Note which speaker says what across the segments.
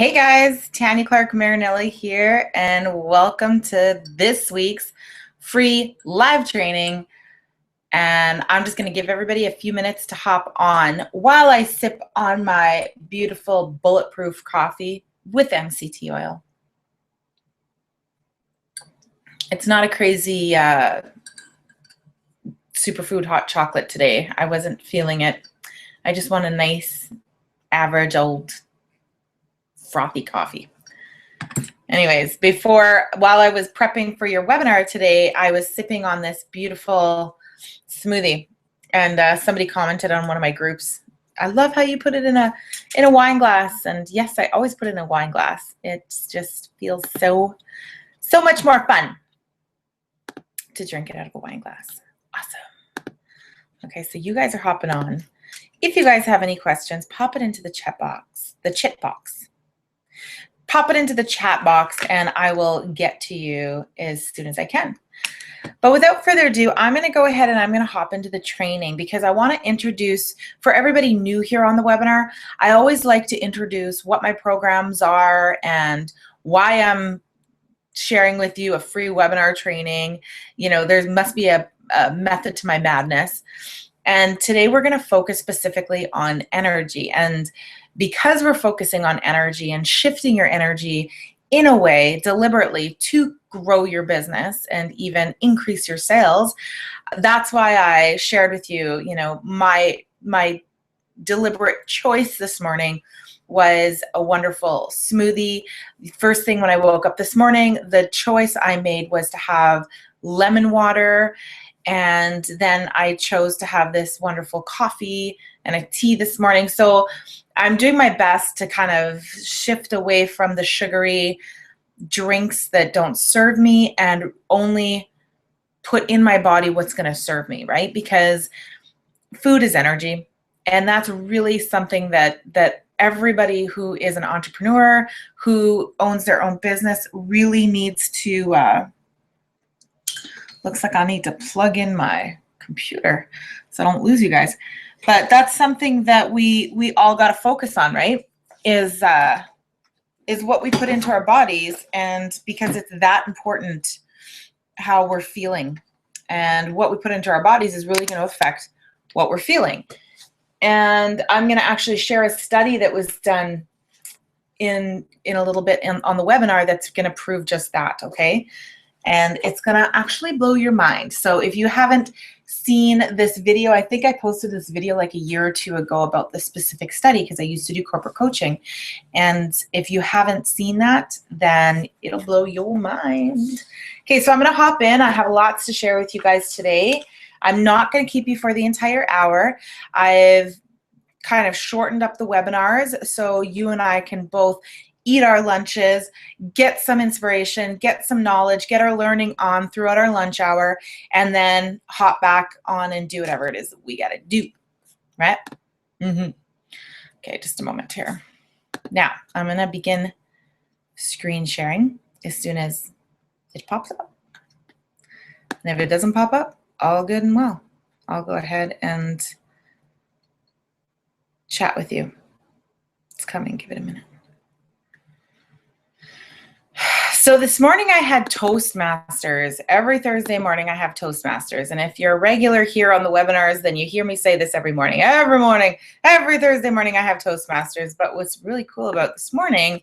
Speaker 1: Hey guys, Tanya Clarke-Marinelli here, and welcome to this week's free live training. And I'm just going to give everybody a few minutes to hop on while I sip on my beautiful bulletproof coffee with MCT oil. It's not a crazy superfood hot chocolate today. I wasn't feeling it. I just want a nice, average old frothy coffee. Anyways, while I was prepping for your webinar today, I was sipping on this beautiful smoothie, and somebody commented on one of my groups, I love how you put it in a wine glass. And yes, I always put it in a wine glass. It just feels so much more fun to drink it out of a wine glass. Awesome. Okay, so you guys are hopping on. If you guys have any questions, pop it into the chat box. Pop it into the chat box and I will get to you as soon as I can. But without further ado, I'm going to go ahead and I'm going to hop into the training because I want to introduce, for everybody new here on the webinar, I always like to introduce what my programs are and why I'm sharing with you a free webinar training. You know, there must be a method to my madness. And today we're going to focus specifically on energy. And because we're focusing on energy and shifting your energy in a way deliberately to grow your business and even increase your sales, that's why I shared with you, my deliberate choice this morning was a wonderful smoothie. First thing when I woke up this morning, the choice I made was to have lemon water, and then I chose to have this wonderful coffee and a tea this morning. So I'm doing my best to kind of shift away from the sugary drinks that don't serve me and only put in my body what's going to serve me, right? Because food is energy, and that's really something that everybody who is an entrepreneur, who owns their own business, really needs to looks like I need to plug in my computer so I don't lose you guys. But that's something that we all got to focus on, right? Is what we put into our bodies, and because it's that important how we're feeling, and what we put into our bodies is really going to affect what we're feeling. And I'm going to actually share a study that was done in a little bit on the webinar that's going to prove just that, okay? And it's going to actually blow your mind. So if you haven't seen this video, I think I posted this video like a year or two ago about this specific study because I used to do corporate coaching. And if you haven't seen that, then it'll blow your mind. Okay, so I'm going to hop in. I have lots to share with you guys today. I'm not going to keep you for the entire hour. I've kind of shortened up the webinars so you and I can both eat our lunches, get some inspiration, get some knowledge, get our learning on throughout our lunch hour, and then hop back on and do whatever it is that we got to do, right? Okay, just a moment here. Now, I'm going to begin screen sharing as soon as it pops up. And if it doesn't pop up, all good and well. I'll go ahead and chat with you. It's coming. Give it a minute. So this morning I had Toastmasters. Every Thursday morning I have Toastmasters. And if you're a regular here on the webinars, then you hear me say this every morning. Every Thursday morning I have Toastmasters. But what's really cool about this morning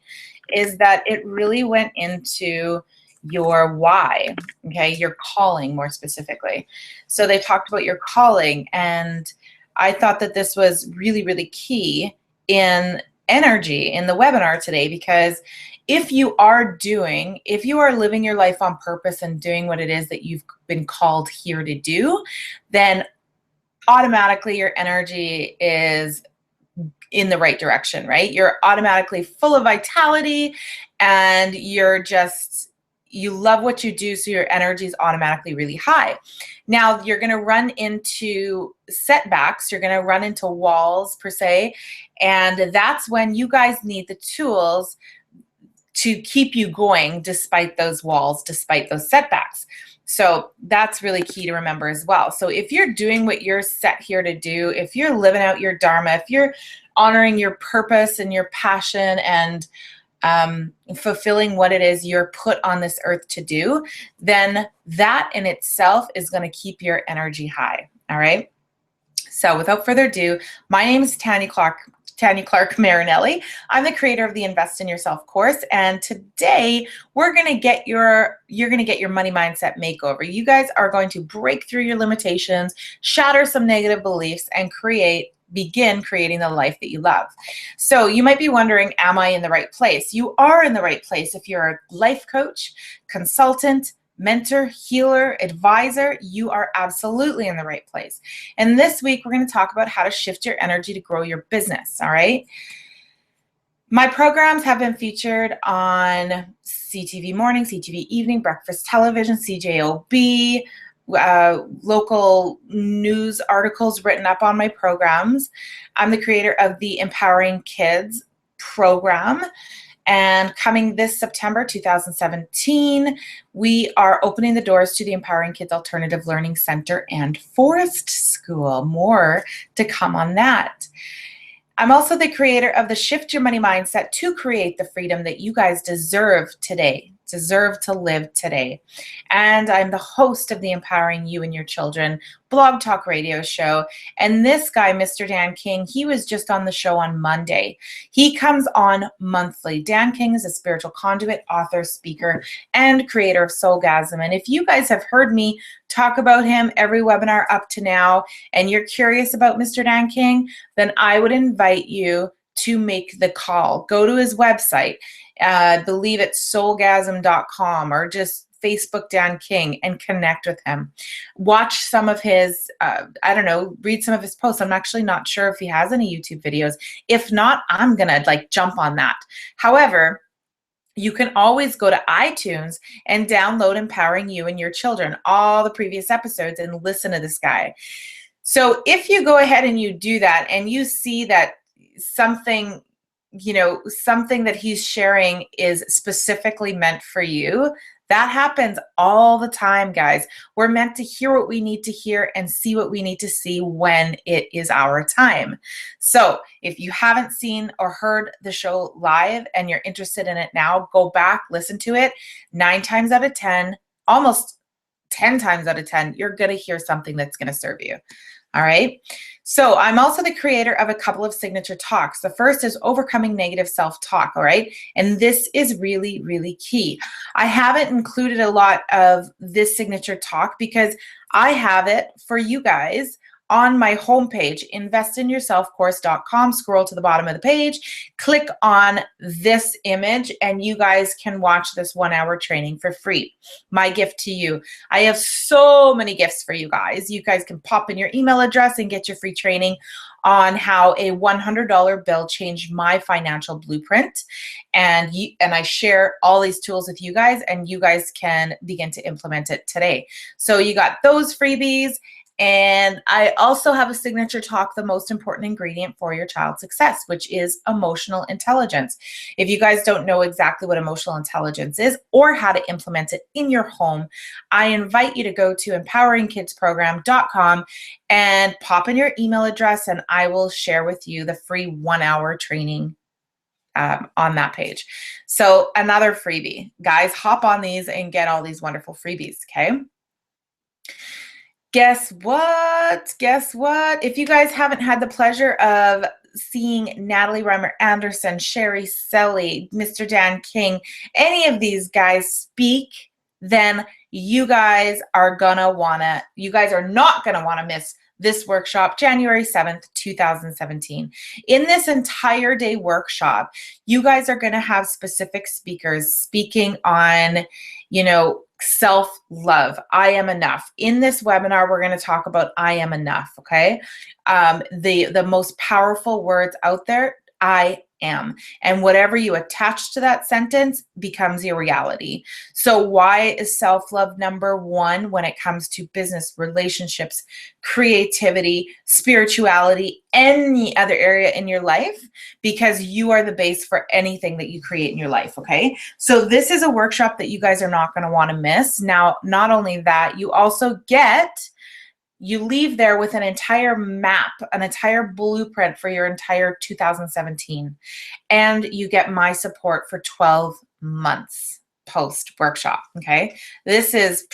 Speaker 1: is that it really went into your why, okay, your calling more specifically. So they talked about your calling, and I thought that this was really, really key in energy in the webinar today, because if you are living your life on purpose and doing what it is that you've been called here to do, then automatically your energy is in the right direction, right? You're automatically full of vitality, and you love what you do, so your energy is automatically really high. Now, you're going to run into setbacks. You're going to run into walls, per se, and that's when you guys need the tools to keep you going despite those walls, despite those setbacks. So that's really key to remember as well. So if you're doing what you're set here to do, if you're living out your dharma, if you're honoring your purpose and your passion and fulfilling what it is you're put on this earth to do, then that in itself is going to keep your energy high. All right. So without further ado, my name is Tanya Clarke-Marinelli. I'm the creator of the Invest in Yourself course, and today you're going to get your money mindset makeover. You guys are going to break through your limitations, shatter some negative beliefs, and begin creating the life that you love. So you might be wondering, am I in the right place? You are in the right place if you're a life coach, consultant, mentor, healer, advisor. You are absolutely in the right place. And this week, we're going to talk about how to shift your energy to grow your business. All right. My programs have been featured on CTV Morning, CTV Evening, Breakfast Television, CJOB, local news articles written up on my programs. I'm the creator of the Empowering Kids program. And coming this September 2017, we are opening the doors to the Empowering Kids Alternative Learning Center and Forest School. More to come on that. I'm also the creator of the Shift Your Money Mindset to create the freedom that you guys deserve today, deserve to live today. And I'm the host of the Empowering You and Your Children blog talk radio show. And this guy, Mr. Dan King, he was just on the show on Monday. He comes on monthly. Dan King is a spiritual conduit, author, speaker, and creator of Soulgasm. And if you guys have heard me talk about him every webinar up to now, and you're curious about Mr. Dan King, then I would invite you to make the call. Go to his website. I believe it's soulgasm.com, or just Facebook Dan King, and connect with him. Watch some of his, read some of his posts. I'm actually not sure if he has any YouTube videos. If not, I'm going to jump on that. However, you can always go to iTunes and download Empowering You and Your Children, all the previous episodes, and listen to this guy. So if you go ahead and you do that and you see that something that he's sharing is specifically meant for you, that happens all the time, guys. We're meant to hear what we need to hear and see what we need to see when it is our time. So if you haven't seen or heard the show live and you're interested in it now, go back, listen to it. 9 times out of 10, almost 10 times out of 10, you're going to hear something that's going to serve you. All right. So I'm also the creator of a couple of signature talks. The first is Overcoming Negative Self-Talk. All right. And this is really, really key. I haven't included a lot of this signature talk because I have it for you guys on my homepage, investinyourselfcourse.com. Scroll to the bottom of the page, click on this image, and you guys can watch this 1-hour training for free. My gift to you. I have so many gifts for you guys. You guys can pop in your email address and get your free training on how a $100 bill changed my financial blueprint. And I share all these tools with you guys, and you guys can begin to implement it today. So you got those freebies. And I also have a signature talk, the most important ingredient for your child's success, which is emotional intelligence. If you guys don't know exactly what emotional intelligence is or how to implement it in your home, I invite you to go to empoweringkidsprogram.com and pop in your email address, and I will share with you the free 1-hour training on that page. So another freebie. Guys, hop on these and get all these wonderful freebies, okay? Guess what? If you guys haven't had the pleasure of seeing Natalie Reimer Anderson, Sherri, Selly, Mr. Dan King, any of these guys speak, then you guys are not gonna wanna miss this workshop, January 7th, 2017. In this entire day workshop, you guys are gonna have specific speakers speaking on, self-love. I am enough. In this webinar, we're going to talk about I am enough, okay? The most powerful words out there, I am. And whatever you attach to that sentence becomes your reality. So why is self-love number one when it comes to business, relationships, creativity, spirituality, any other area in your life? Because you are the base for anything that you create in your life, okay? So this is a workshop that you guys are not going to want to miss. Now, not only that, you also get You leave there with an entire map, an entire blueprint for your entire 2017. And you get my support for 12 months post workshop. Okay. This is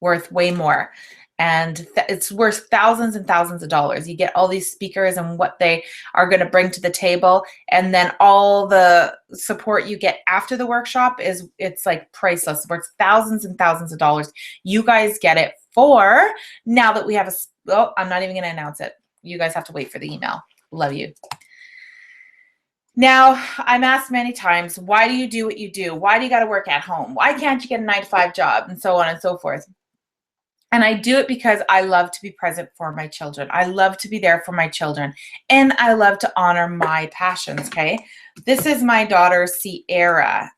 Speaker 1: worth way more. And it's worth thousands and thousands of dollars. You get all these speakers and what they are going to bring to the table. And then all the support you get after the workshop it's like priceless. Worth thousands and thousands of dollars. You guys get it for, now that we have I'm not even going to announce it. You guys have to wait for the email. Love you. Now, I'm asked many times, why do you do what you do? Why do you got to work at home? Why can't you get a 9-to-5 job? And so on and so forth. And I do it because I love to be present for my children. I love to be there for my children. And I love to honor my passions, okay? This is my daughter, Sierra.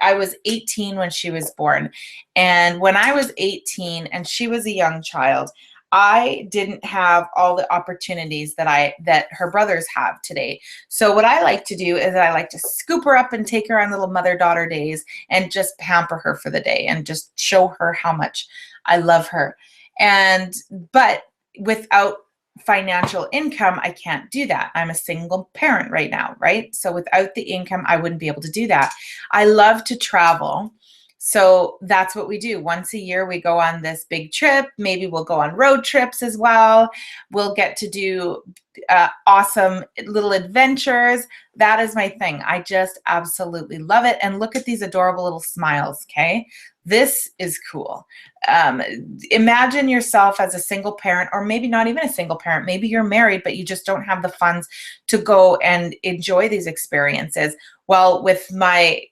Speaker 1: I was 18 when she was born. And when I was 18 and she was a young child, I didn't have all the opportunities that her brothers have today. So what I like to do is I like to scoop her up and take her on little mother-daughter days and just pamper her for the day and just show her how much I love her. But without financial income, I can't do that. I'm a single parent right now, right? So without the income, I wouldn't be able to do that. I love to travel. So that's what we do. Once a year, we go on this big trip. Maybe we'll go on road trips as well. We'll get to do awesome little adventures. That is my thing. I just absolutely love it. And look at these adorable little smiles, okay? This is cool. Imagine yourself as a single parent, or maybe not even a single parent. Maybe you're married, but you just don't have the funds to go and enjoy these experiences. Well, with my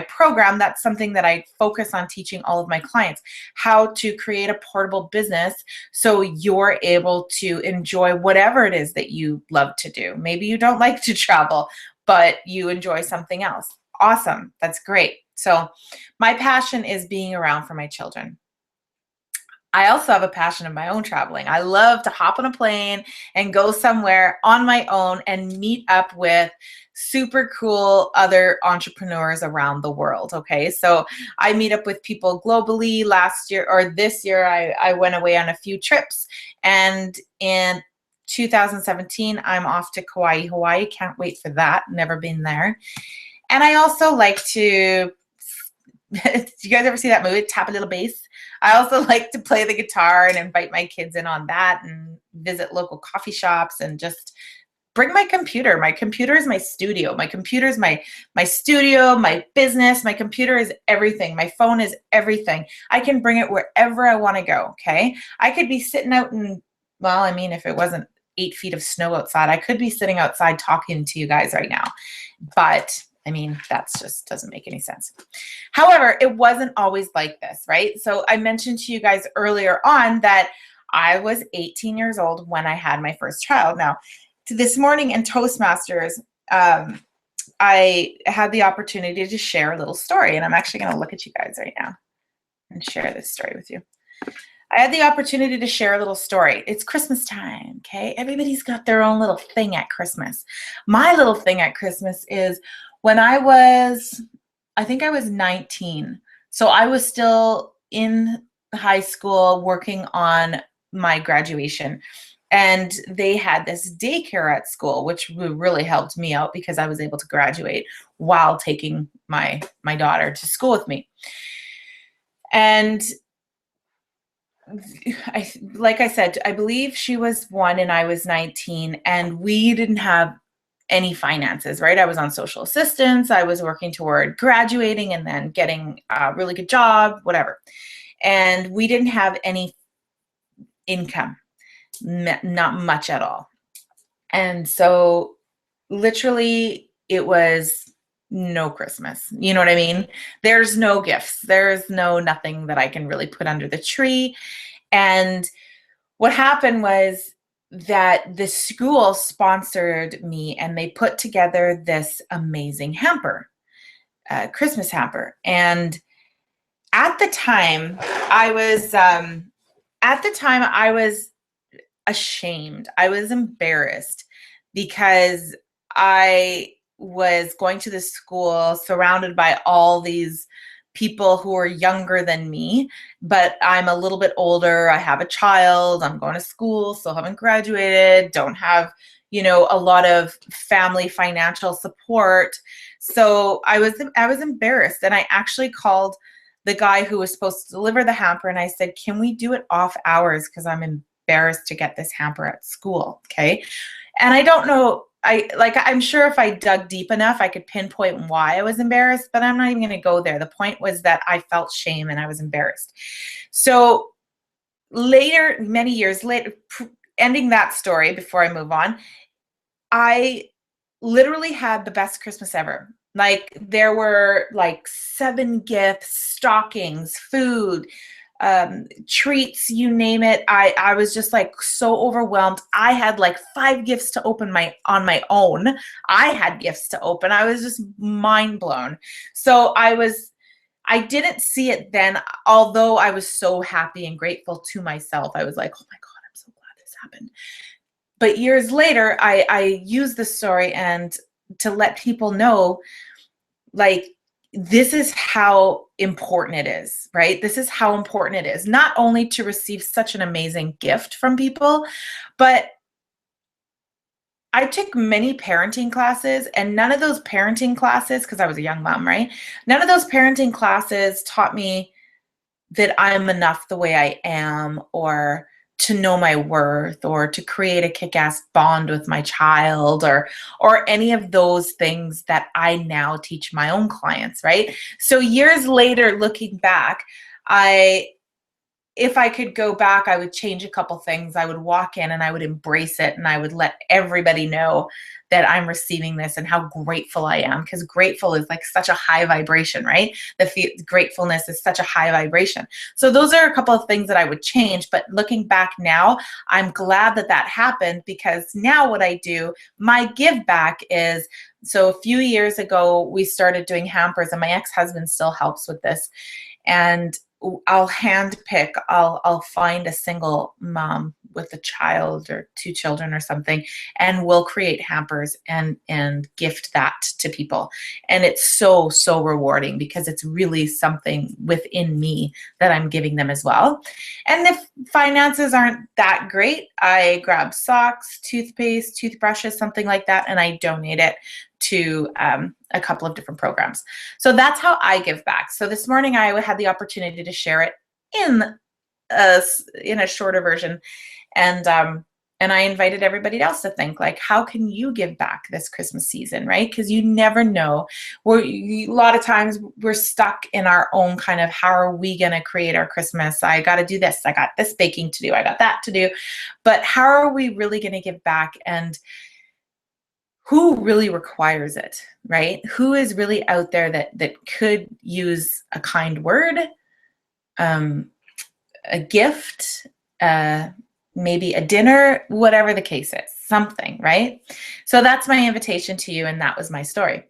Speaker 1: program, that's something that I focus on teaching all of my clients, how to create a portable business so you're able to enjoy whatever it is that you love to do. Maybe you don't like to travel, but you enjoy something else. Awesome. That's great. So my passion is being around for my children. I also have a passion of my own traveling. I love to hop on a plane and go somewhere on my own and meet up with super cool other entrepreneurs around the world. Okay. So I meet up with people globally. Last year or this year, I went away on a few trips, and in 2017, I'm off to Kauai, Hawaii. Can't wait for that. Never been there. And I also like to, do you guys ever see that movie, Tap a Little Bass? I also like to play the guitar and invite my kids in on that and visit local coffee shops and just bring my computer. My computer is my studio. My computer is my studio, my business. My computer is everything. My phone is everything. I can bring it wherever I want to go, okay? I could be sitting out in, well, I mean, if it wasn't 8 feet of snow outside, I could be sitting outside talking to you guys right now. But I mean, that's just doesn't make any sense. However, it wasn't always like this, right? So I mentioned to you guys earlier on that I was 18 years old when I had my first child. Now, this morning in Toastmasters, I had the opportunity to share a little story, and I'm actually going to look at you guys right now and share this story with you. I had the opportunity to share a little story. It's Christmas time, okay? Everybody's got their own little thing at Christmas. My little thing at Christmas is when I think I was 19. So I was still in high school working on my graduation. And they had this daycare at school, which really helped me out because I was able to graduate while taking my daughter to school with me. And like I said, I believe she was 1 and I was 19, and we didn't have any finances, right? I was on social assistance. I was working toward graduating and then getting a really good job, whatever. And we didn't have any income, not much at all. And so literally it was no Christmas. You know what I mean? There's no gifts. There's no nothing that I can really put under the tree. And what happened was that the school sponsored me, and they put together this amazing hamper, Christmas hamper. And at the time I was ashamed. I was embarrassed because I was going to the school surrounded by all these people who are younger than me, but I'm a little bit older. I have a child, I'm going to school, still haven't graduated, don't have, you know, a lot of family financial support. So I was embarrassed, and I actually called the guy who was supposed to deliver the hamper, and I said, can we do it off hours? Because I'm embarrassed to get this hamper at school. Okay. And I don't know, I'm sure if I dug deep enough, I could pinpoint why I was embarrassed, but I'm not even going to go there. The point was that I felt shame and I was embarrassed. So later, many years later, ending that story before I move on, I literally had the best Christmas ever. Like, there were like 7 gifts, stockings, food, treats, you name it. I was just like so overwhelmed. I had like 5 gifts to open on my own. I had gifts to open. I was just mind blown. So I didn't see it then, although I was so happy and grateful to myself. I was like, oh my God, I'm so glad this happened. But years later, I use the story and to let people know, like, this is how important it is, right? This is how important it is, not only to receive such an amazing gift from people, but I took many parenting classes, and none of those parenting classes, because I was a young mom, right? None of those parenting classes taught me that I'm enough the way I am, or to know my worth, or to create a kick-ass bond with my child, or any of those things that I now teach my own clients, right? So years later, looking back, if I could go back, I would change a couple things. I would walk in and I would embrace it, and I would let everybody know that I'm receiving this and how grateful I am, because grateful is like such a high vibration, right? Gratefulness is such a high vibration. So those are a couple of things that I would change. But looking back now, I'm glad that that happened, because now what I do, my give back is, so a few years ago, we started doing hampers, and my ex-husband still helps with this. And I'll handpick, I'll find a single mom with a child or 2 children or something, and we'll create hampers and gift that to people. And it's so, so rewarding, because it's really something within me that I'm giving them as well. And if finances aren't that great, I grab socks, toothpaste, toothbrushes, something like that, and I donate it to a couple of different programs. So that's how I give back. So this morning I had the opportunity to share it in a shorter version, and I invited everybody else to think, like, how can you give back this Christmas season, right? Because you never know. A lot of times we're stuck in our own kind of, how are we going to create our Christmas? I got to do this. I got this baking to do. I got that to do. But how are we really going to give back? And who really requires it, right? Who is really out there that could use a kind word, a gift, maybe a dinner, whatever the case is, something, right? So that's my invitation to you, and that was my story.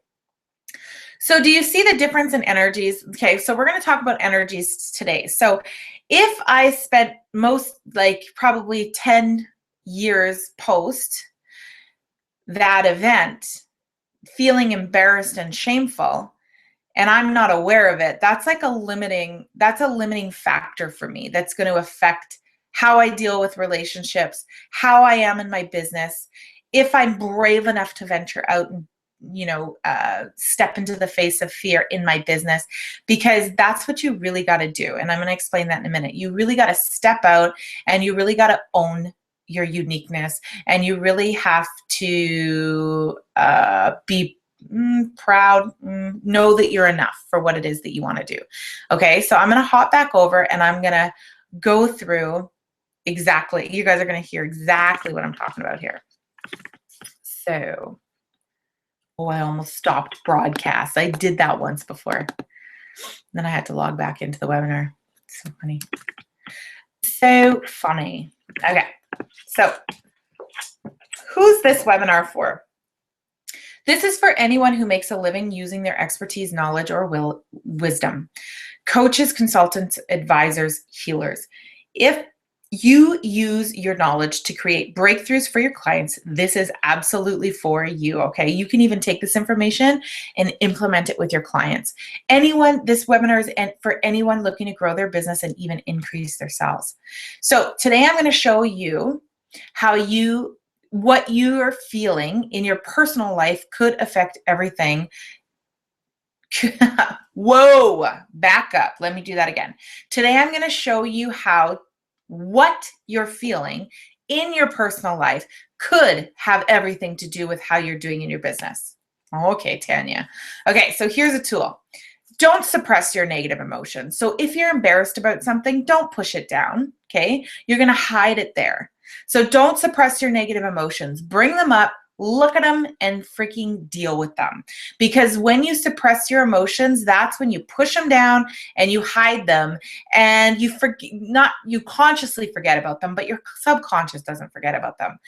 Speaker 1: So do you see the difference in energies? Okay, so we're going to talk about energies today. So if I spent probably 10 years post that event feeling embarrassed and shameful, and I'm not aware of it, that's a limiting factor for me. That's going to affect how I deal with relationships, how I am in my business, if I'm brave enough to venture out and step into the face of fear in my business, because that's what you really got to do. And I'm going to explain that in a minute. You really got to step out, and you really got to own your uniqueness, and you really have to be proud, know that you're enough for what it is that you want to do. Okay, so I'm going to hop back over, and I'm going to go through exactly, you guys are going to hear exactly what I'm talking about here. So, I almost stopped broadcast. I did that once before. Then I had to log back into the webinar. It's so funny. So funny. Okay. So, who's this webinar for? This is for anyone who makes a living using their expertise, knowledge, or wisdom. Coaches, consultants, advisors, healers. If You use your knowledge to create breakthroughs for your clients. This is absolutely for you, okay? You can even take this information and implement it with your clients. This webinar is for anyone looking to grow their business and even increase their sales. So today I'm going to show you how what you are feeling in your personal life could affect everything. Whoa, back up. Let me do that again. Today I'm going to show you how what you're feeling in your personal life could have everything to do with how you're doing in your business. Okay, Tanya. Okay, so here's a tool. Don't suppress your negative emotions. So if you're embarrassed about something, don't push it down, okay? You're going to hide it there. So don't suppress your negative emotions. Bring them up, look at them, and freaking deal with them. Because when you suppress your emotions, that's when you push them down and you hide them, and you consciously forget about them, but your subconscious doesn't forget about them.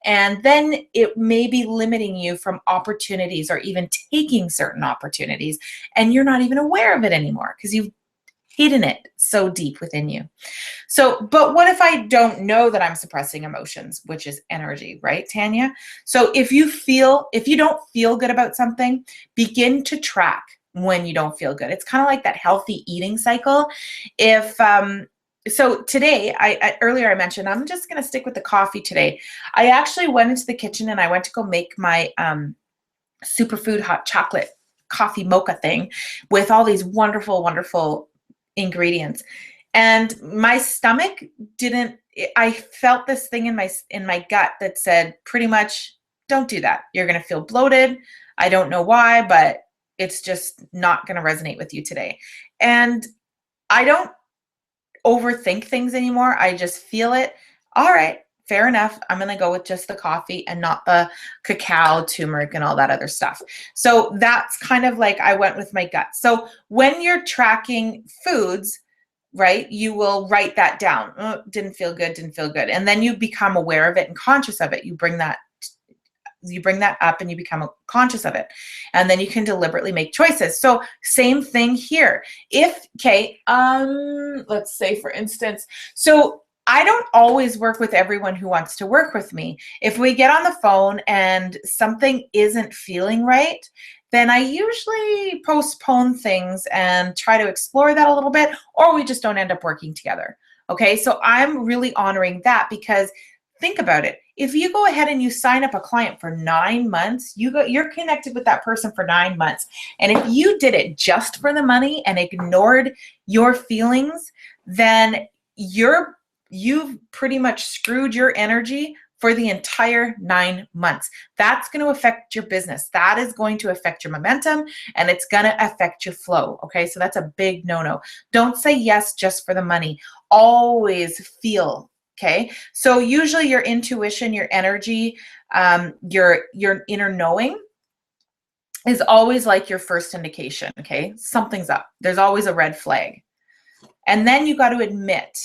Speaker 1: And then it may be limiting you from opportunities or even taking certain opportunities, and you're not even aware of it anymore because you've hidden it so deep within you. So, but what if I don't know that I'm suppressing emotions, which is energy, right, Tanya? So if you don't feel good about something, begin to track when you don't feel good. It's kind of like that healthy eating cycle. So today, earlier I mentioned, I'm just going to stick with the coffee today. I actually went into the kitchen and I went to go make my superfood hot chocolate coffee mocha thing with all these wonderful, wonderful ingredients. And my stomach I felt this thing in my gut that said pretty much, don't do that. You're going to feel bloated. I don't know why, but it's just not going to resonate with you today. And I don't overthink things anymore. I just feel it. All right, fair enough. I'm going to go with just the coffee and not the cacao, turmeric, and all that other stuff. So that's kind of like I went with my gut. So when you're tracking foods, right, you will write that down. Oh, didn't feel good. And then you become aware of it and conscious of it. You bring that up and you become conscious of it. And then you can deliberately make choices. So same thing here. Let's say for instance, so I don't always work with everyone who wants to work with me. If we get on the phone and something isn't feeling right, then I usually postpone things and try to explore that a little bit, or we just don't end up working together. Okay, so I'm really honoring that because think about it. If you go ahead and you sign up a client for 9 months, you're connected with that person for 9 months. And if you did it just for the money and ignored your feelings, then you've pretty much screwed your energy for the entire 9 months. That's going to affect your business. That is going to affect your momentum, and it's going to affect your flow. Okay, so that's a big no-no. Don't say yes just for the money. Always feel. Okay, so usually your intuition, your energy, your inner knowing is always like your first indication. Okay, something's up. There's always a red flag, and then you got to admit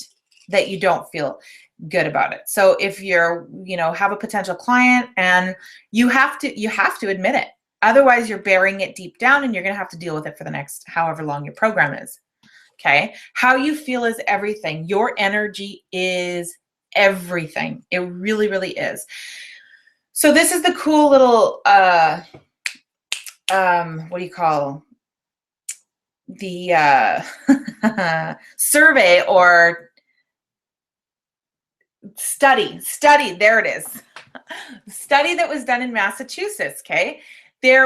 Speaker 1: that you don't feel good about it. So if you're, have a potential client and you have to admit it. Otherwise, you're burying it deep down, and you're going to have to deal with it for the next however long your program is. Okay, how you feel is everything. Your energy is everything. It really, really is. So this is the cool little what do you call the survey or study, there it is. Study that was done in Massachusetts. Okay, they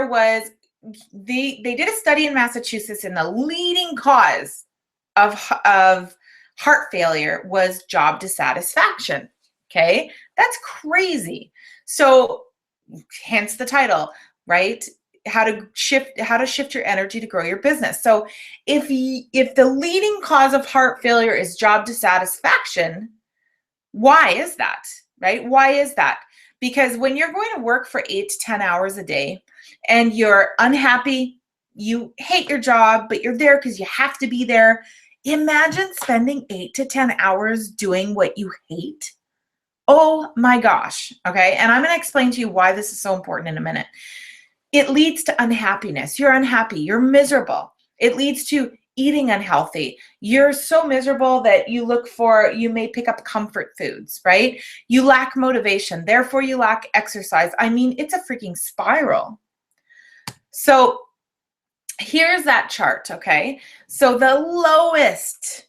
Speaker 1: did a study in Massachusetts, and the leading cause of heart failure was job dissatisfaction. Okay, that's crazy. So hence the title, right? How to shift your energy to grow your business. So if the leading cause of heart failure is job dissatisfaction, why is that, right? Why is that? Because when you're going to work for 8 to 10 hours a day and you're unhappy, you hate your job, but you're there because you have to be there. Imagine spending 8 to 10 hours doing what you hate. Oh my gosh. Okay. And I'm going to explain to you why this is so important in a minute. It leads to unhappiness. You're unhappy. You're miserable. It leads to eating unhealthy. You're so miserable that you may pick up comfort foods, right? You lack motivation, therefore you lack exercise. I mean, it's a freaking spiral. So here's that chart, okay? So the lowest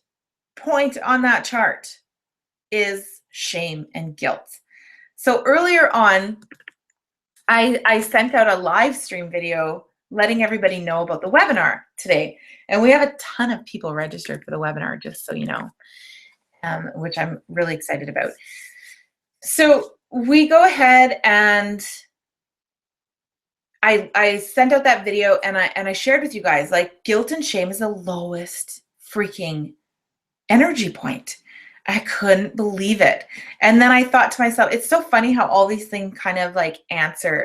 Speaker 1: point on that chart is shame and guilt. So earlier on, I sent out a live stream video letting everybody know about the webinar today. And we have a ton of people registered for the webinar, just so you know, which I'm really excited about. So we go ahead and I sent out that video and I shared with you guys, like, guilt and shame is the lowest freaking energy point. I couldn't believe it. And then I thought to myself, it's so funny how all these things kind of like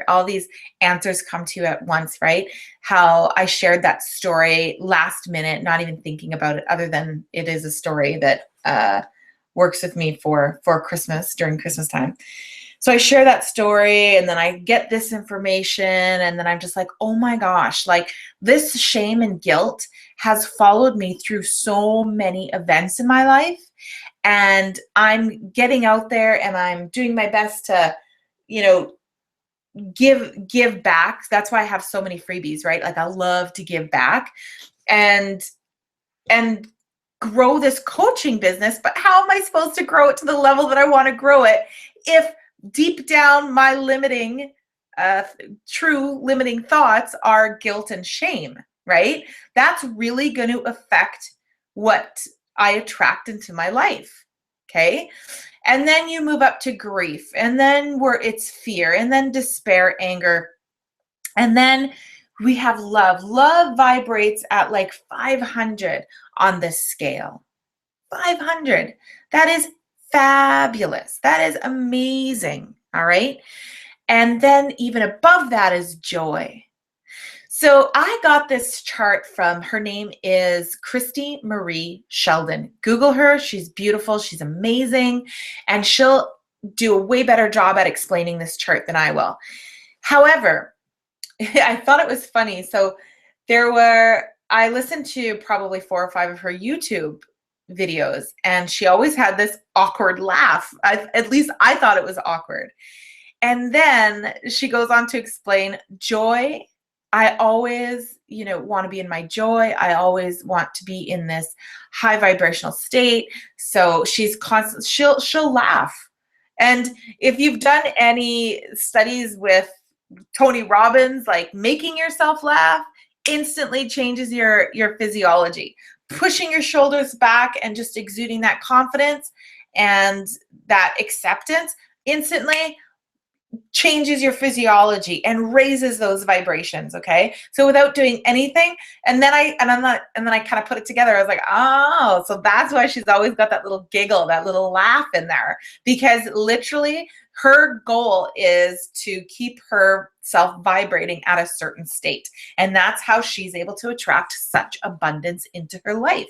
Speaker 1: all these answers come to you at once, right? How I shared that story last minute, not even thinking about it, other than it is a story that works with me for Christmas, during Christmas time. So I share that story and then I get this information and then I'm just like, oh my gosh, like this shame and guilt has followed me through so many events in my life. And I'm getting out there and I'm doing my best to, you know, give back. That's why I have so many freebies, right? Like I love to give back and grow this coaching business. But how am I supposed to grow it to the level that I want to grow it if deep down my true limiting thoughts are guilt and shame, right? That's really going to affect what I attract into my life, okay? And then you move up to grief, and then it's fear, and then despair, anger, and then we have love. Love vibrates at like 500 on this scale. 500. That is fabulous. That is amazing. All right. And then even above that is joy. So I got this chart from, her name is Christy Marie Sheldon. Google her. She's beautiful. She's amazing. And she'll do a way better job at explaining this chart than I will. However, I thought it was funny. So I listened to probably 4 or 5 of her YouTube videos, and she always had this awkward laugh. At least I thought it was awkward. And then she goes on to explain joy. I always, want to be in my joy. I always want to be in this high vibrational state. So she's constant, she'll laugh. And if you've done any studies with Tony Robbins, like making yourself laugh instantly changes your physiology. Pushing your shoulders back and just exuding that confidence and that acceptance instantly changes your physiology and raises those vibrations. Okay. So without doing anything. And then I kind of put it together. I was like, oh, so that's why she's always got that little giggle, that little laugh in there, because literally her goal is to keep herself vibrating at a certain state. And that's how she's able to attract such abundance into her life.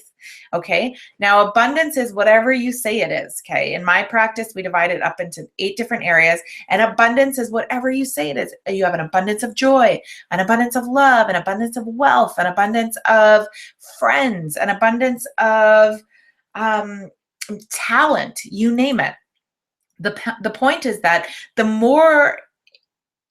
Speaker 1: Okay. Now, abundance is whatever you say it is. Okay. In my practice, we divide it up into 8 different areas, and abundance is whatever you say it is. You have an abundance of joy, an abundance of love, an abundance of wealth, an abundance of friends, an abundance of talent, you name it. The point is that the more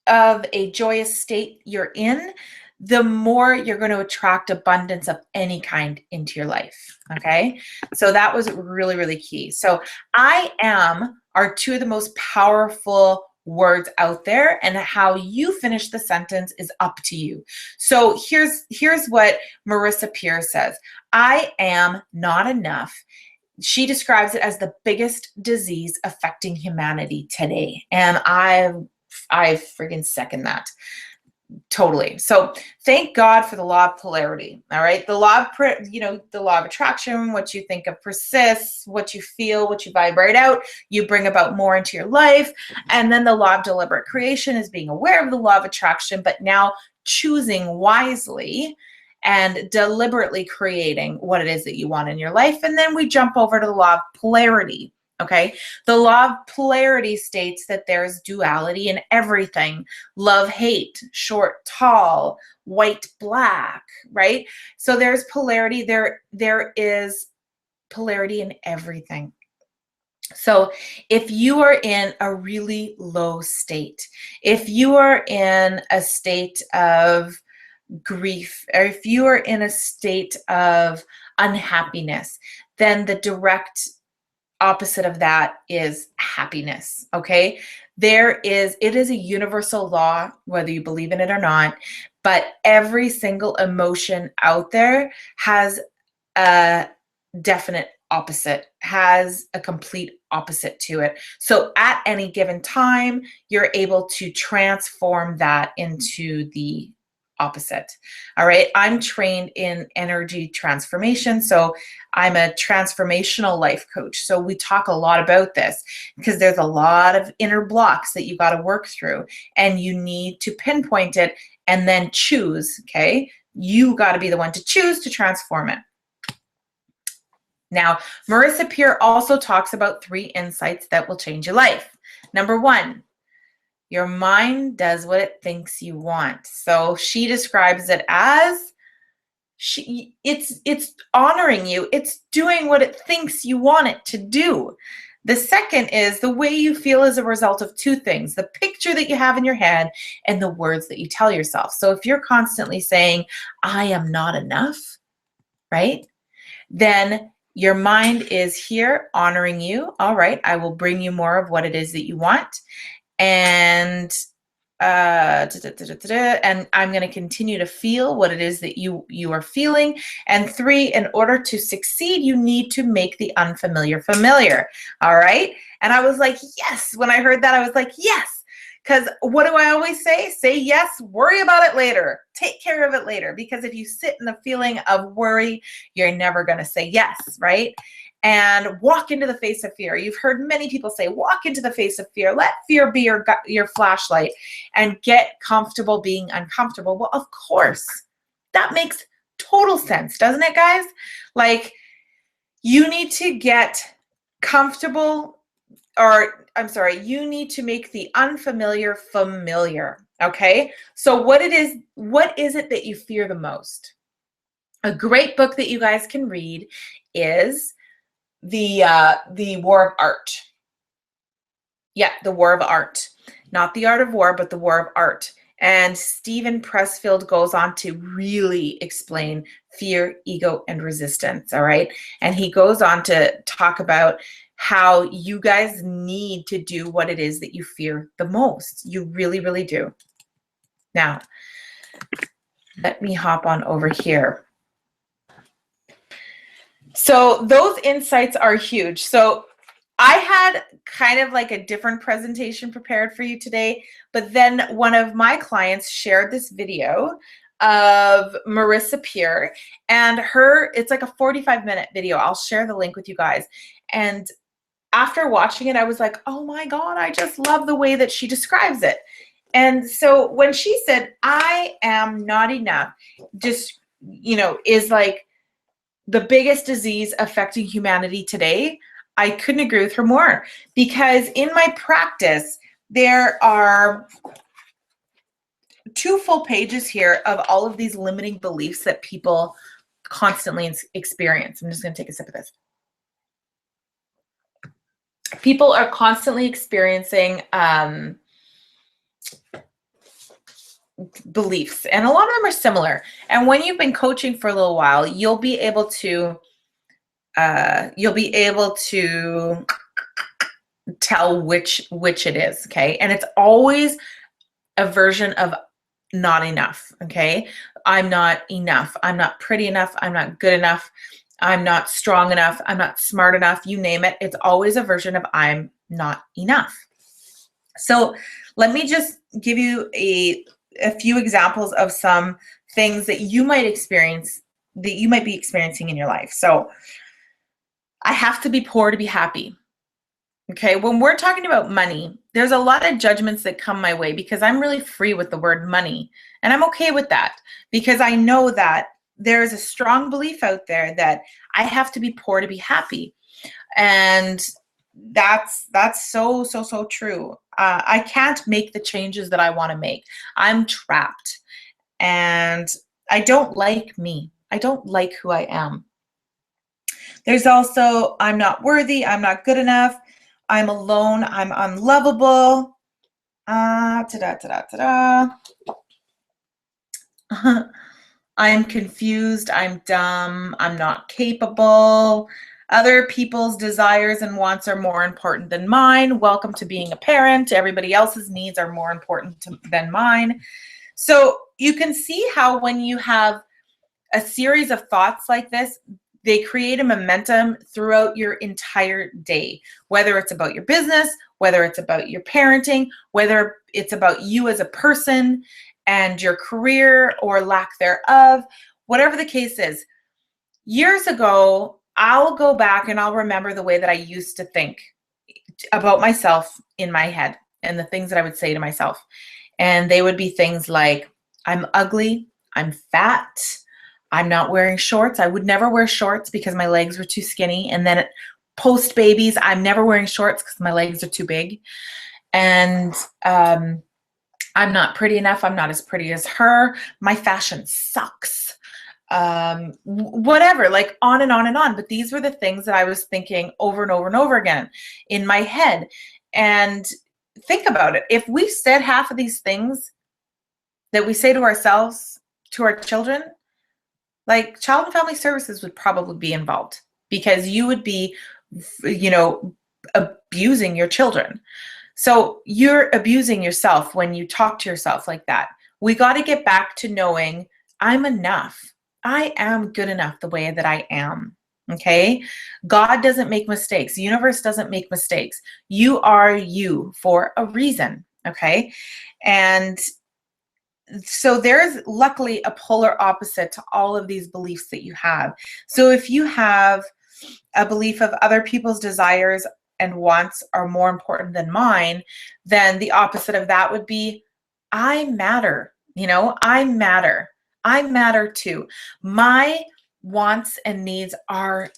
Speaker 1: of a joyous state you're in, the more you're going to attract abundance of any kind into your life. Okay. So that was really, really key. So I am are 2 of the most powerful words out there, and how you finish the sentence is up to you. So here's what Marissa Peer says. I am not enough. She describes it as the biggest disease affecting humanity today. And I friggin' second that. Totally. So thank God for the law of polarity. All right. The law of, the law of attraction, what you think of persists, what you feel, what you vibrate out, you bring about more into your life. And then the law of deliberate creation is being aware of the law of attraction, but now choosing wisely and deliberately creating what it is that you want in your life. And then we jump over to the law of polarity. Okay. The law of polarity states that there's duality in everything. Love, hate, short, tall, white, black, right? So there's polarity. There is polarity in everything. So if you are in a really low state, if you are in a state of grief, or if you are in a state of unhappiness, then the direct opposite of that is happiness. Okay. It is a universal law, whether you believe in it or not, but every single emotion out there has a definite opposite, has a complete opposite to it. So at any given time, you're able to transform that into the opposite. All right. I'm trained in energy transformation. So I'm a transformational life coach. So we talk a lot about this because there's a lot of inner blocks that you got to work through, and you need to pinpoint it and then choose. Okay. You got to be the one to choose to transform it. Now, Marissa Peer also talks about 3 insights that will change your life. Number 1, your mind does what it thinks you want. So she describes it as it's honoring you. It's doing what it thinks you want it to do. The second is the way you feel as a result of 2 things: the picture that you have in your head and the words that you tell yourself. So if you're constantly saying, I am not enough, right? Then your mind is here honoring you. All right, I will bring you more of what it is that you want. And and I'm going to continue to feel what it is that you are feeling. And 3, in order to succeed, you need to make the unfamiliar familiar. All right. And I was like, yes. When I heard that, I was like, yes. Because what do I always say? Say yes, worry about it later. Take care of it later. Because if you sit in the feeling of worry, you're never going to say yes, right? And walk into the face of fear. You've heard many people say, walk into the face of fear. Let fear be your flashlight and get comfortable being uncomfortable. Well, of course, that makes total sense, doesn't it, guys? Like, you need to get comfortable, or I'm sorry, you need to make the unfamiliar familiar. Okay. So what is it that you fear the most? A great book that you guys can read is the War of Art. Yeah, the War of Art. Not the Art of War, but the War of Art. And Stephen Pressfield goes on to really explain fear, ego, and resistance. All right. And he goes on to talk about how you guys need to do what it is that you fear the most. You really, really do. Now, let me hop on over here. So those insights are huge. So I had kind of like a different presentation prepared for you today, but then one of my clients shared this video of Marissa Peer, and it's like a 45-minute video. I'll share the link with you guys. And after watching it, I was like, oh my God, I just love the way that she describes it. And so when she said, I am not enough, just, is like the biggest disease affecting humanity today, I couldn't agree with her more, because in my practice, there are 2 full pages here of all of these limiting beliefs that people constantly experience. I'm just going to take a sip of this. People are constantly experiencing beliefs, and a lot of them are similar. And when you've been coaching for a little while, you'll be able to tell which it is. Okay. And it's always a version of not enough. Okay. I'm not enough. I'm not pretty enough. I'm not good enough. I'm not strong enough. I'm not smart enough. You name it. It's always a version of I'm not enough. So let me just give you a few examples of some things that you might experience, that you might be experiencing in your life. So I have to be poor to be happy. Okay, when we're talking about money, there's a lot of judgments that come my way because I'm really free with the word money. And I'm okay with that because I know that there's a strong belief out there that I have to be poor to be happy. And That's so, so, so true. I can't make the changes that I want to make. I'm trapped, and I don't like me. I don't like who I am. There's also, I'm not worthy, I'm not good enough, I'm alone, I'm unlovable. Ta-da, ta-da, ta-da. I'm confused, I'm dumb, I'm not capable. Other people's desires and wants are more important than mine. Welcome to being a parent. Everybody else's needs are more important than mine. So you can see how when you have a series of thoughts like this, they create a momentum throughout your entire day, whether it's about your business, whether it's about your parenting, whether it's about you as a person and your career or lack thereof, whatever the case is. Years ago, I'll go back and I'll remember the way that I used to think about myself in my head and the things that I would say to myself. And they would be things like, I'm ugly, I'm fat, I'm not wearing shorts. I would never wear shorts because my legs were too skinny. And then post babies, I'm never wearing shorts because my legs are too big. And I'm not pretty enough. I'm not as pretty as her. My fashion sucks. Whatever, like on and on and on. But these were the things that I was thinking over and over and over again in my head. And think about it. If we said half of these things that we say to ourselves, to our children, like Child and Family Services would probably be involved, because you would be, abusing your children. So you're abusing yourself when you talk to yourself like that. We got to get back to knowing I'm enough. I am good enough the way that I am. Okay. God doesn't make mistakes. The universe doesn't make mistakes. You are you for a reason. Okay. And so there's luckily a polar opposite to all of these beliefs that you have. So if you have a belief of other people's desires and wants are more important than mine, then the opposite of that would be, I matter. I matter. I matter too. My wants and needs are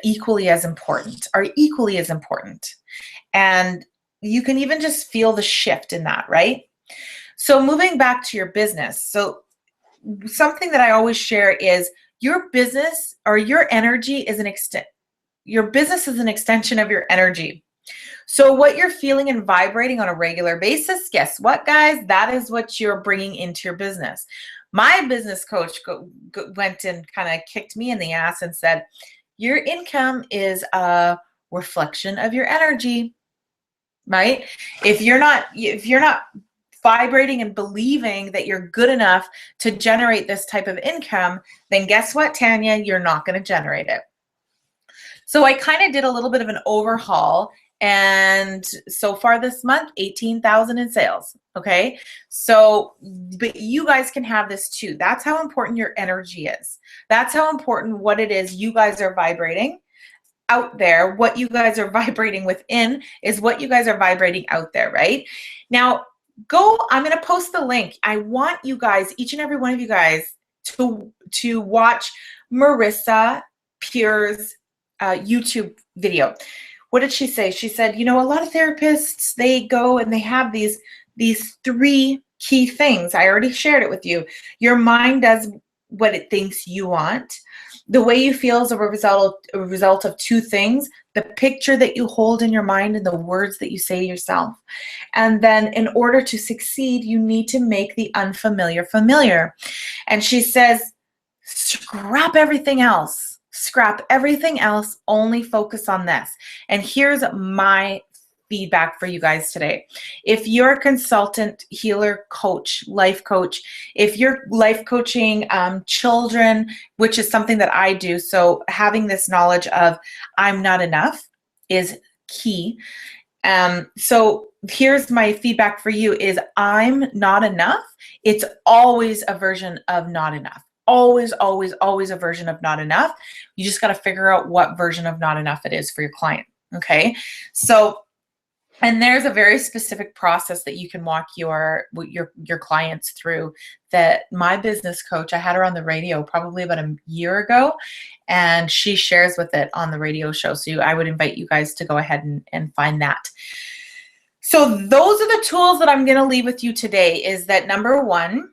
Speaker 1: equally as important, And you can even just feel the shift in that, right? So moving back to your business. So something that I always share is your business or your energy is your business is an extension of your energy. So what you're feeling and vibrating on a regular basis, guess what, guys? That is what you're bringing into your business. My business coach went and kind of kicked me in the ass and said, your income is a reflection of your energy, right? If you're not vibrating and believing that you're good enough to generate this type of income, then guess what, Tanya? You're not going to generate it. So I kind of did a little bit of an overhaul, and so far this month, 18,000 in sales. Okay. So, but you guys can have this too. That's how important your energy is. That's how important what it is you guys are vibrating out there. What you guys are vibrating within is what you guys are vibrating out there, right? Now, I'm going to post the link. I want you guys, each and every one of you guys, to watch Marissa Pure's YouTube video. What did she say? She said, a lot of therapists, they go and they have these 3 key things. I already shared it with you. Your mind does what it thinks you want. The way you feel is a result of 2 things: the picture that you hold in your mind and the words that you say to yourself. And then in order to succeed, you need to make the unfamiliar familiar. And she says, scrap everything else. Scrap everything else, only focus on this. And here's my feedback for you guys today. If you're a consultant, healer, coach, life coach, if you're life coaching children, which is something that I do, so having this knowledge of I'm not enough is key. So here's my feedback for you is I'm not enough. It's always a version of not enough. Always, always, always a version of not enough. You just got to figure out what version of not enough it is for your client. Okay. So And there's a very specific process that you can walk your clients through that my business coach, I had her on the radio probably about a year ago, and she shares with it on the radio show. So I would invite you guys to go ahead and find that. So those are the tools that I'm going to leave with you today, is that number one,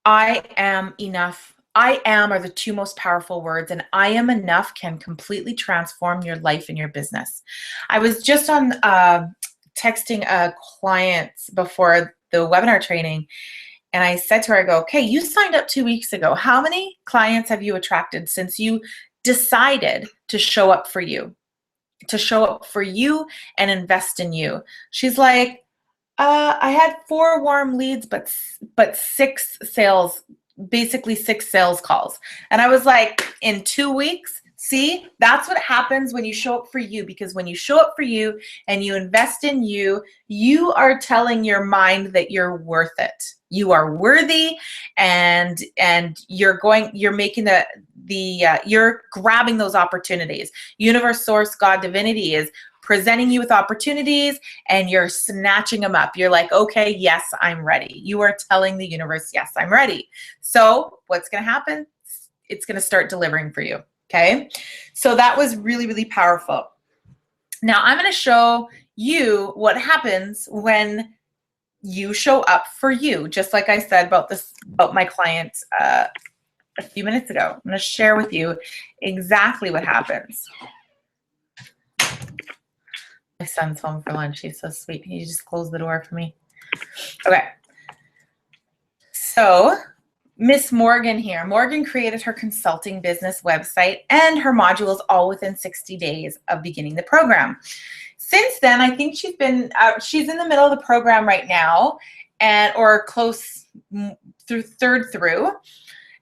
Speaker 1: I am enough. I am are the two most powerful words, and I am enough can completely transform your life and your business. I was just on texting a client before the webinar training, and I said to her, I go, okay, you signed up 2 weeks ago. How many clients have you attracted since you decided to show up for you, and invest in you? She's like, I had 4 warm leads, but 6 sales, basically 6 sales calls. And I was like, in 2 weeks? See, that's what happens when you show up for you, because when you show up for you and you invest in you, you are telling your mind that you're worth it. You are worthy, and you're making you're grabbing those opportunities. Universe, source, God, divinity is presenting you with opportunities, and you're snatching them up. You're like, okay, yes, I'm ready. You are telling the universe, yes, I'm ready. So what's going to happen? It's going to start delivering for you. Okay. So that was really, really powerful. Now I'm going to show you what happens when you show up for you. Just like I said about my client a few minutes ago. I'm going to share with you exactly what happens. My son's home for lunch. He's so sweet. He just closed the door for me. Okay. So Miss Morgan here. Morgan created her consulting business website and her modules all within 60 days of beginning the program. Since then, I think she's in the middle of the program right now, or close third through.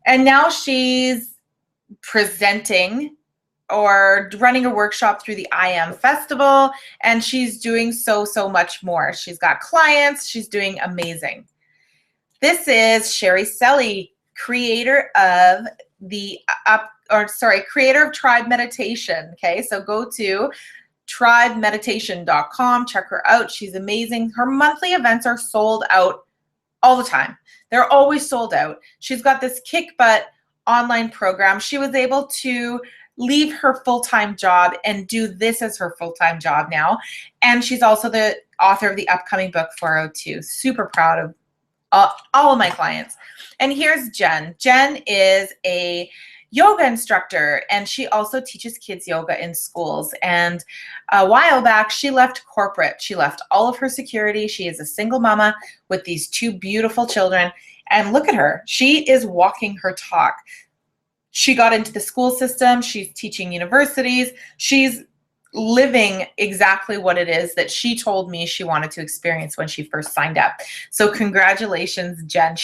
Speaker 1: And now she's presenting or running a workshop through the I Am Festival, and she's doing so much more. She's got clients. She's doing amazing. This is Sherri Selly, creator of creator of Tribe Meditation. Okay, so go to tribemeditation.com. Check her out. She's amazing. Her monthly events are sold out all the time. They're always sold out. She's got this kick butt online program. She was able to leave her full-time job and do this as her full-time job now. And she's also the author of the upcoming book 402. Super proud of all of my clients. And here's Jen. Jen is a yoga instructor, and she also teaches kids yoga in schools. And a while back, she left corporate. She left all of her security. She is a single mama with these 2 beautiful children. And look at her. She is walking her talk. She got into the school system. She's teaching universities. She's living exactly what it is that she told me she wanted to experience when she first signed up. So congratulations, Jen.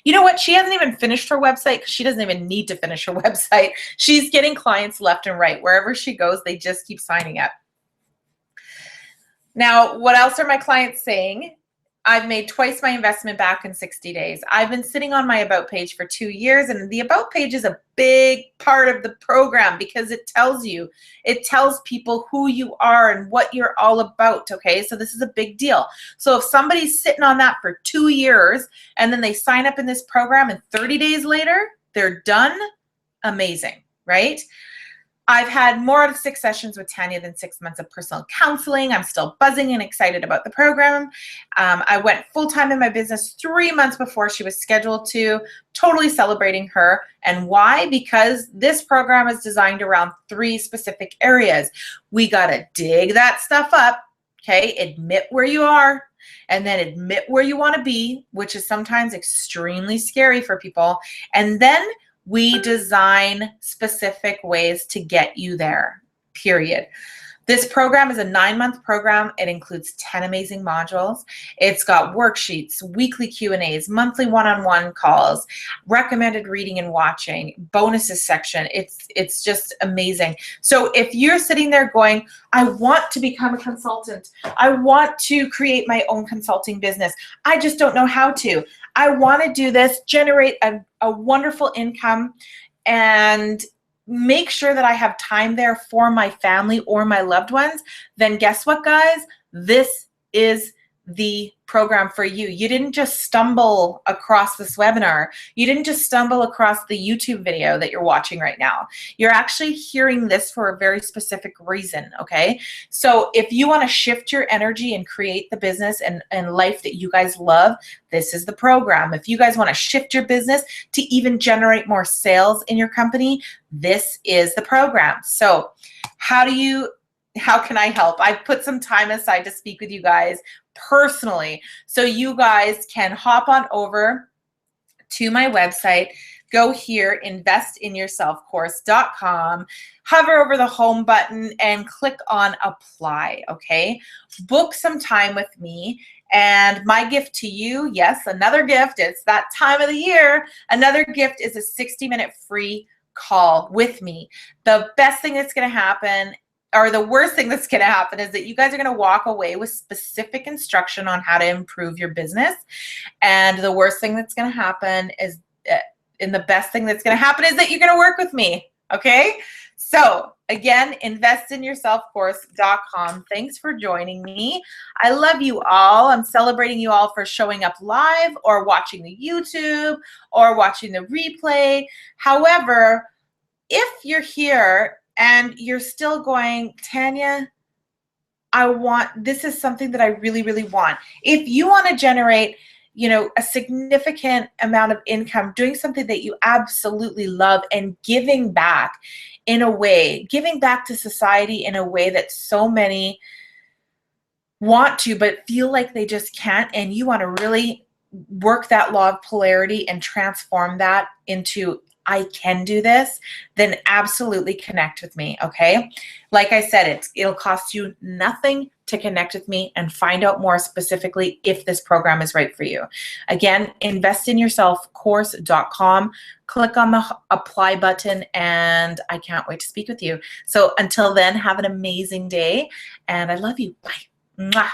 Speaker 1: You know what? She hasn't even finished her website, because she doesn't even need to finish her website. She's getting clients left and right. Wherever she goes, they just keep signing up. Now, what else are my clients saying? I've made twice my investment back in 60 days. I've been sitting on my About page for 2 years, and the About page is a big part of the program because it tells people who you are and what you're all about, okay? So this is a big deal. So if somebody's sitting on that for 2 years and then they sign up in this program and 30 days later, they're done, amazing, right? I've had more out of 6 sessions with Tanya than 6 months of personal counseling. I'm still buzzing and excited about the program. I went full-time in my business 3 months before she was scheduled to, totally celebrating her. And why? Because this program is designed around 3 specific areas. We got to dig that stuff up, okay? Admit where you are, and then admit where you want to be, which is sometimes extremely scary for people. And then we design specific ways to get you there, period. This program is a 9-month program. It includes 10 amazing modules. It's got worksheets, weekly Q&As, monthly one-on-one calls, recommended reading and watching, bonuses section. It's just amazing. So if you're sitting there going, I want to become a consultant. I want to create my own consulting business. I just don't know how to. I want to do this, generate a wonderful income, and make sure that I have time there for my family or my loved ones, then guess what, guys? This is the program for you. You didn't just stumble across this webinar. You didn't just stumble across the YouTube video that you're watching right now. You're actually hearing this for a very specific reason, okay? So if you want to shift your energy and create the business and life that you guys love, this is the program. If you guys want to shift your business to even generate more sales in your company, this is the program. So how can I help? I've put some time aside to speak with you guys personally, so you guys can hop on over to my website, go here, investinyourselfcourse.com, hover over the home button and click on apply, okay? Book some time with me. And my gift to you, yes, another gift, it's that time of the year. Another gift is a 60-minute free call with me. The best thing that's going to happen, or the worst thing that's going to happen, is that you guys are going to walk away with specific instruction on how to improve your business. And the worst thing that's going to happen is, and the best thing that's going to happen is that you're going to work with me. Okay. So again, investinyourselfcourse.com. Thanks for joining me. I love you all. I'm celebrating you all for showing up live or watching the YouTube or watching the replay. However, if you're here and you're still going, Tanya, this is something that I really, really want. If you want to generate, a significant amount of income, doing something that you absolutely love and giving back to society in a way that so many want to, but feel like they just can't, and you want to really work that law of polarity and transform that into I can do this, then absolutely connect with me, okay? Like I said, it'll cost you nothing to connect with me and find out more specifically if this program is right for you. Again, investinyourselfcourse.com, click on the apply button, and I can't wait to speak with you. So until then, have an amazing day, and I love you. Bye. Mwah.